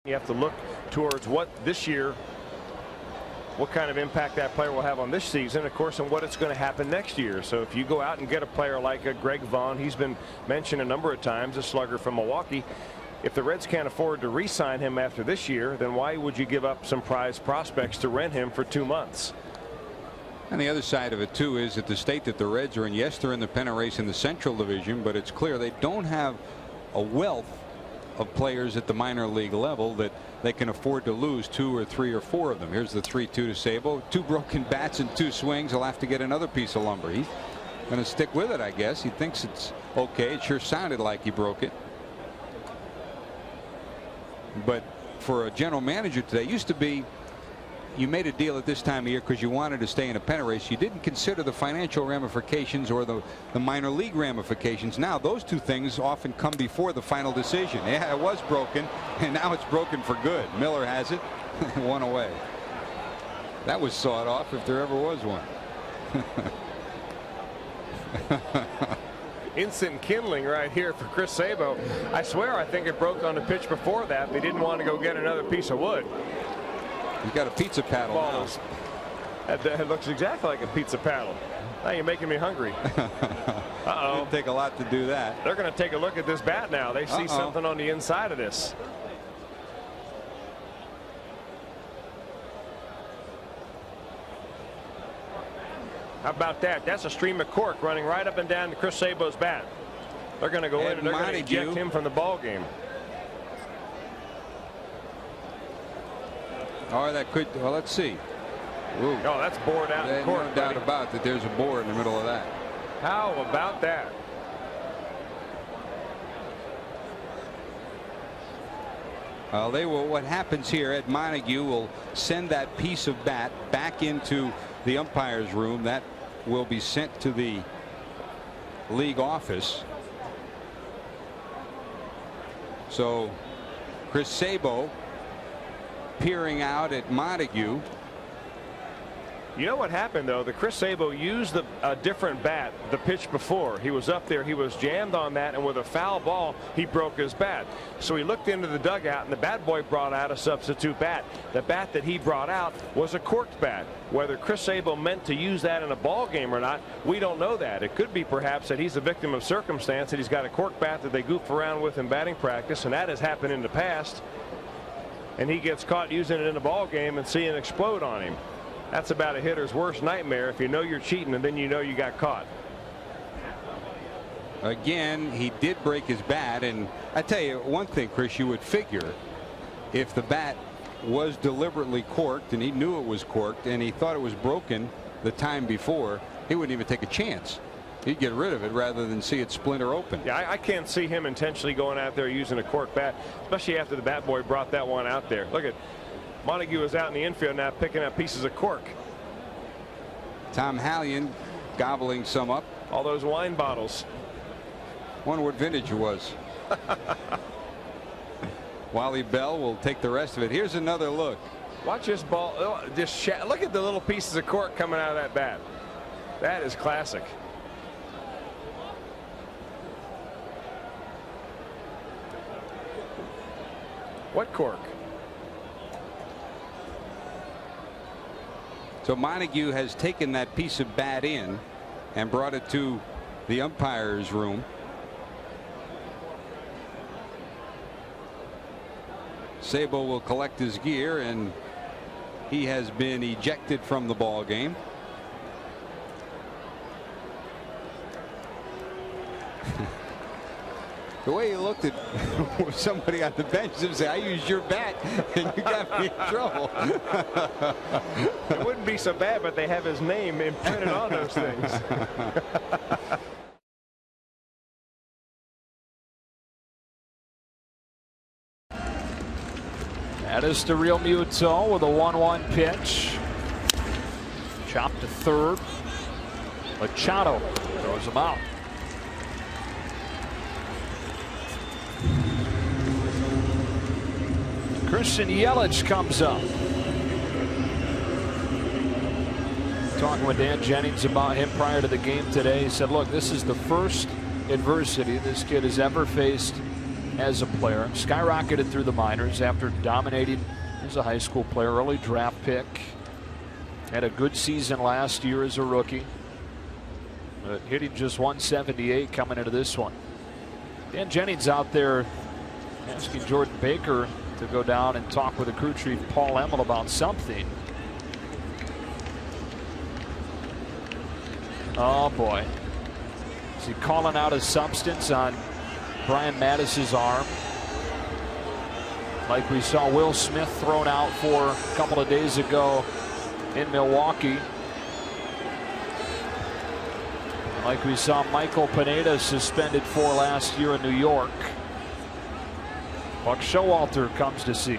You have to look towards what this year, what kind of impact that player will have on this season, of course, and what it's going to happen next year. So if you go out and get a player like a Greg Vaughn, he's been mentioned a number of times, a slugger from Milwaukee. If the Reds can't afford to re-sign him after this year, then why would you give up some prize prospects to rent him for 2 months? And the other side of it too is that the state that the Reds are in, yes, they're in the pennant race in the Central Division, but it's clear they don't have a wealth of players at the minor league level that they can afford to lose 2 or 3 or 4 of them. Here's the 3-2 to Sabo. 2 broken bats and 2 swings. He'll have to get another piece of lumber. He's going to stick with it, I guess. He thinks it's okay. It sure sounded like he broke it. But for a general manager today, it used to be you made a deal at this time of year because you wanted to stay in a pennant race. You didn't consider the financial ramifications or the minor league ramifications. Now those 2 things often come before the final decision. Yeah, it was broken, and now it's broken for good. Miller has it. 1 away. That was sawed off if there ever was one. Instant kindling right here for Chris Sabo. I swear I think it broke on the pitch before that. They didn't want to go get another piece of wood. He's got a pizza paddle now. That looks exactly like a pizza paddle. Now you're making me hungry. Uh-oh. It'd take a lot to do that. They're going to take a look at this bat now. They see something on the inside of this. How about that? That's a stream of cork running right up and down to Chris Sabo's bat. They're going to go in and they're going to eject him from the ball game. Or that could, well, let's see. Ooh. Oh, that's bored out in court. No doubt about that. There's a board in the middle of that. How about that? They will. What happens here, Ed Montague will send that piece of bat back into the umpire's room. That will be sent to the league office. So Chris Sabo peering out at Montague. You know what happened though? The Chris Sabo used a different bat the pitch before. He was up there, he was jammed on that, and with a foul ball he broke his bat. So he looked into the dugout and the bat boy brought out a substitute bat. The bat that he brought out was a corked bat. Whether Chris Sabo meant to use that in a ball game or not, we don't know that. It could be perhaps that he's a victim of circumstance, that he's got a corked bat that they goof around with in batting practice, and that has happened in the past. And he gets caught using it in a ball game and seeing it explode on him. That's about a hitter's worst nightmare, if you know you're cheating and then you know you got caught. Again, he did break his bat, and I tell you one thing, Chris, you would figure if the bat was deliberately corked and he knew it was corked and he thought it was broken the time before, he wouldn't even take a chance. He'd get rid of it rather than see it splinter open. Yeah, I can't see him intentionally going out there using a cork bat, especially after the bat boy brought that one out there. Look at Montague is out in the infield now picking up pieces of cork. Tom Hallion gobbling some up. All those wine bottles. Wonder what vintage it was. Wally Bell will take the rest of it. Here's another look. Watch this ball. Just look at the little pieces of cork coming out of that bat. That is classic. What cork? So Montague has taken that piece of bat in and brought it to the umpire's room. Sabo will collect his gear, and he has been ejected from the ball game. The way he looked at somebody on the bench and said, "I used your bat and you got me in trouble." It wouldn't be so bad, but they have his name imprinted on those things. That is the Real Muto with a 1-1 pitch. Chopped to third. Machado throws him out. Christian Yelich comes up. Talking with Dan Jennings about him prior to the game today. He said, look, this is the first adversity this kid has ever faced as a player. Skyrocketed through the minors after dominating as a high school player. Early draft pick. Had a good season last year as a rookie. But hitting just 178 coming into this one. Dan Jennings out there asking Jordan Baker to go down and talk with the crew chief Paul Emmel about something. Oh boy. Is he calling out his substance on Brian Mattis's arm? Like we saw Will Smith thrown out for a couple of days ago in Milwaukee. Like we saw Michael Pineda suspended for last year in New York. Buck Showalter comes to see.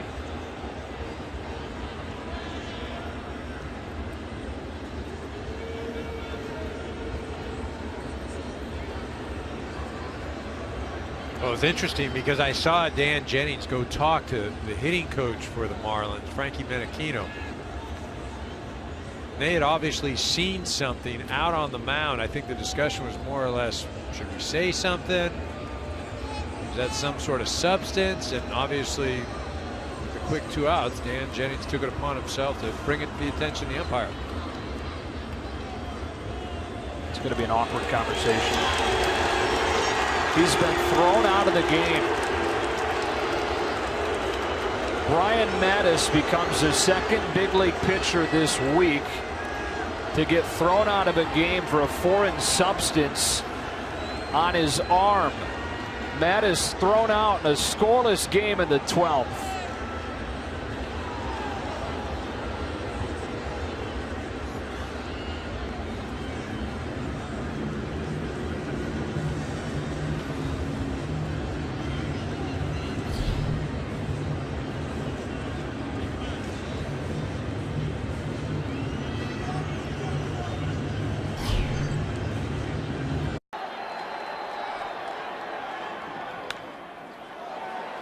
Well, it's interesting because I saw Dan Jennings go talk to the hitting coach for the Marlins, Frankie Menachino. They had obviously seen something out on the mound. I think the discussion was more or less, should we say something? Is that some sort of substance? And obviously, with the quick 2 outs, Dan Jennings took it upon himself to bring it to the attention of the umpire. It's going to be an awkward conversation. He's been thrown out of the game. Brian Mattis becomes the second big league pitcher this week to get thrown out of a game for a foreign substance on his arm. Mattis thrown out in a scoreless game in the 12th.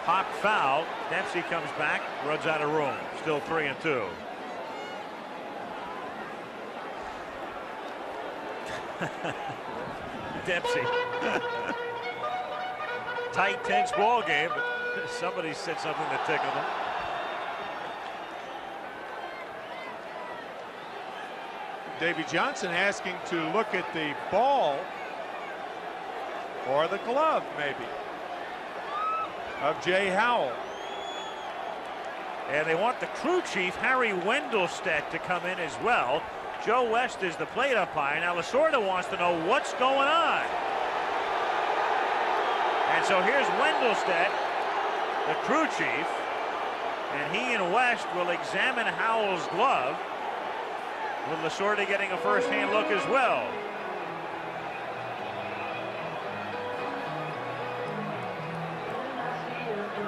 Hot foul. Dempsey comes back, runs out of room. Still 3-2. Dempsey. Tight, tense ball game, but somebody said something that tickled him. Davey Johnson asking to look at the ball or the glove, maybe, of Jay Howell. And they want the crew chief, Harry Wendelstedt, to come in as well. Joe West is the plate umpire. Now Lasorda wants to know what's going on. And so here's Wendelstedt, the crew chief, and he and West will examine Howell's glove, with Lasorda getting a first-hand look as well.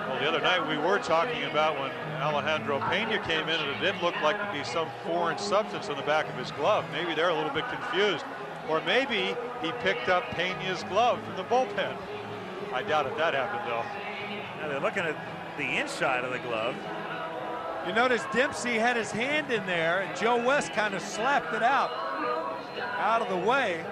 Well, the other night we were talking about when Alejandro Pena came in, and it did look like to be some foreign substance on the back of his glove. Maybe they're a little bit confused, or maybe he picked up Pena's glove from the bullpen. I doubt if that happened, though. Now they're looking at the inside of the glove. You notice Dempsey had his hand in there, and Joe West kind of slapped it out of the way.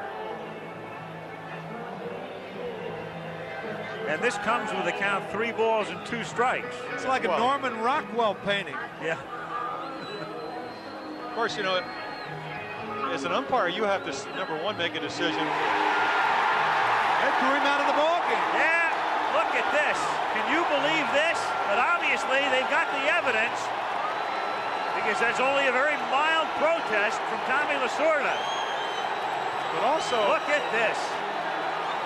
And this comes with a count 3 balls and 2 strikes. It's like a Norman Rockwell painting. Yeah. Of course, you know, as an umpire, you have to, number one, make a decision. That threw him out of the ballgame. Yeah, look at this. Can you believe this? But obviously, they've got the evidence, because that's only a very mild protest from Tommy Lasorda. But also, look at this.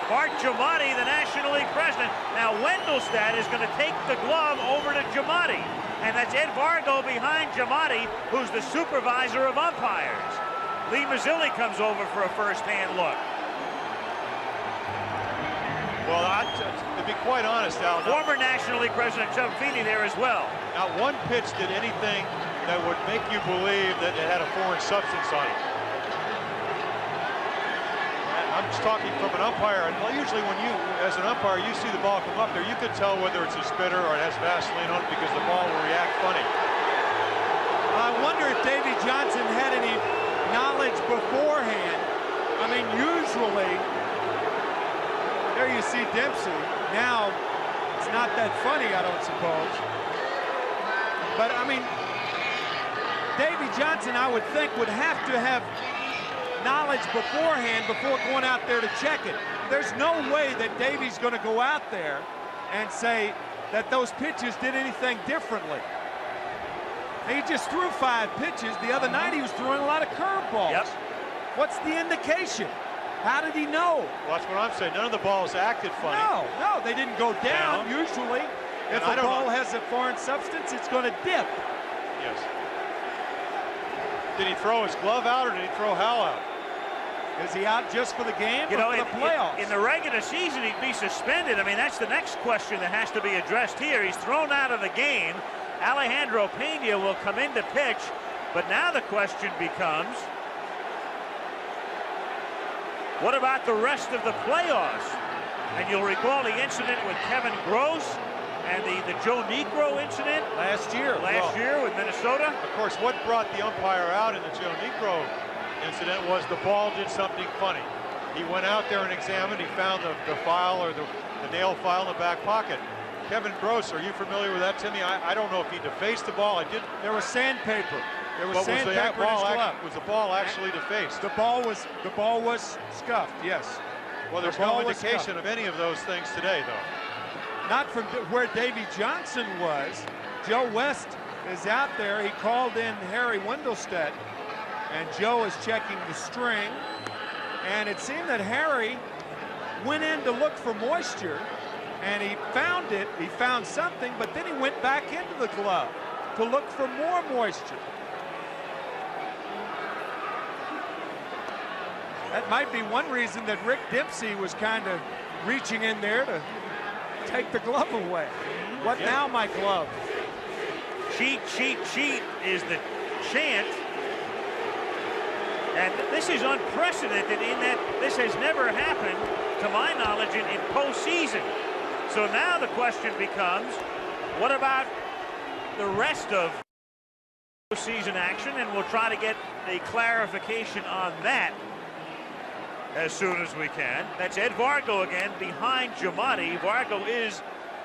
Bart Giamatti, the National League president. Now Wendelstedt is going to take the glove over to Giamatti. And that's Ed Vargo behind Giamatti, who's the supervisor of umpires. Lee Mazzilli comes over for a first-hand look. well, to be quite honest, Al, former National League president Chubb Feeney there as well. Not one pitch did anything that would make you believe that it had a foreign substance on it. I'm just talking from an umpire, and usually when you, as an umpire, you see the ball come up there, you could tell whether it's a spitter or it has Vaseline on it because the ball will react funny. I wonder if Davey Johnson had any knowledge beforehand. I mean, usually, there you see Dempsey. Now, it's not that funny, I don't suppose. But, I mean, Davy Johnson, I would think, would have to have knowledge beforehand before going out there to check it. There's no way that Davy's going to go out there and say that those pitches did anything differently. He just threw 5 pitches. The other night he was throwing a lot of curveballs. Yep. What's the indication? How did he know? Well, that's what I'm saying. None of the balls acted funny. No, they didn't go down. Usually, if a ball has a foreign substance, it's going to dip. Yes. Did he throw his glove out or did he throw Hal out? Is he out just for the game or for the playoffs? In the regular season, he'd be suspended. I mean, that's the next question that has to be addressed here. He's thrown out of the game. Alejandro Pena will come in to pitch, but now the question becomes, what about the rest of the playoffs? And you'll recall the incident with Kevin Gross and the Joe Negro incident last year with Minnesota. Of course, what brought the umpire out in the Joe Negro incident was the ball did something funny. He went out there and examined. He found the file or the nail file in the back pocket. Kevin Gross, are you familiar with that, Timmy? I don't know if he defaced the ball. There was sandpaper. There was sandpaper in his glove. Was the ball actually defaced? The ball was scuffed, yes. Well, there's no indication of any of those things today, though. Not from where Davy Johnson was. Joe West is out there. He called in Harry Wendelstedt, and Joe is checking the string. And it seemed that Harry went in to look for moisture, and he found it. He found something, but then he went back into the glove to look for more moisture. That might be one reason that Rick Dempsey was kind of reaching in there to take the glove away. What now, my glove? Cheat, cheat, cheat is the chant. And this is unprecedented in that this has never happened, to my knowledge, in postseason. So now the question becomes, what about the rest of postseason action? And we'll try to get a clarification on that as soon as we can. That's Ed Vargo again behind Giamatti. Vargo is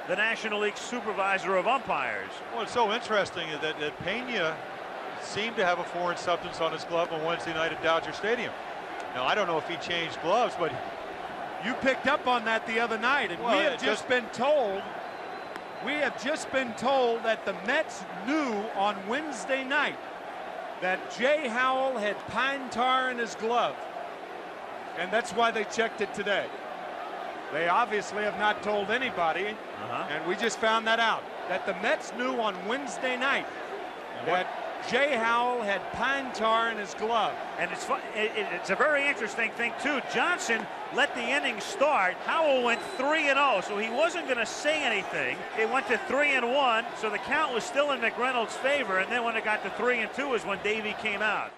the National League supervisor of umpires. Well, it's so interesting that Pena seemed to have a foreign substance on his glove on Wednesday night at Dodger Stadium. Now, I don't know if he changed gloves, but you picked up on that the other night, and we have just been told that the Mets knew on Wednesday night that Jay Howell had pine tar in his glove, and that's why they checked it today. They obviously have not told anybody, and we just found that out, that the Mets knew on Wednesday night that Jay Howell had pine tar in his glove. And it's a very interesting thing, too. Johnson let the inning start. Howell went 3-0, so he wasn't going to say anything. It went to 3-1, so the count was still in McReynolds' favor, and then when it got to 3-2 is when Davey came out.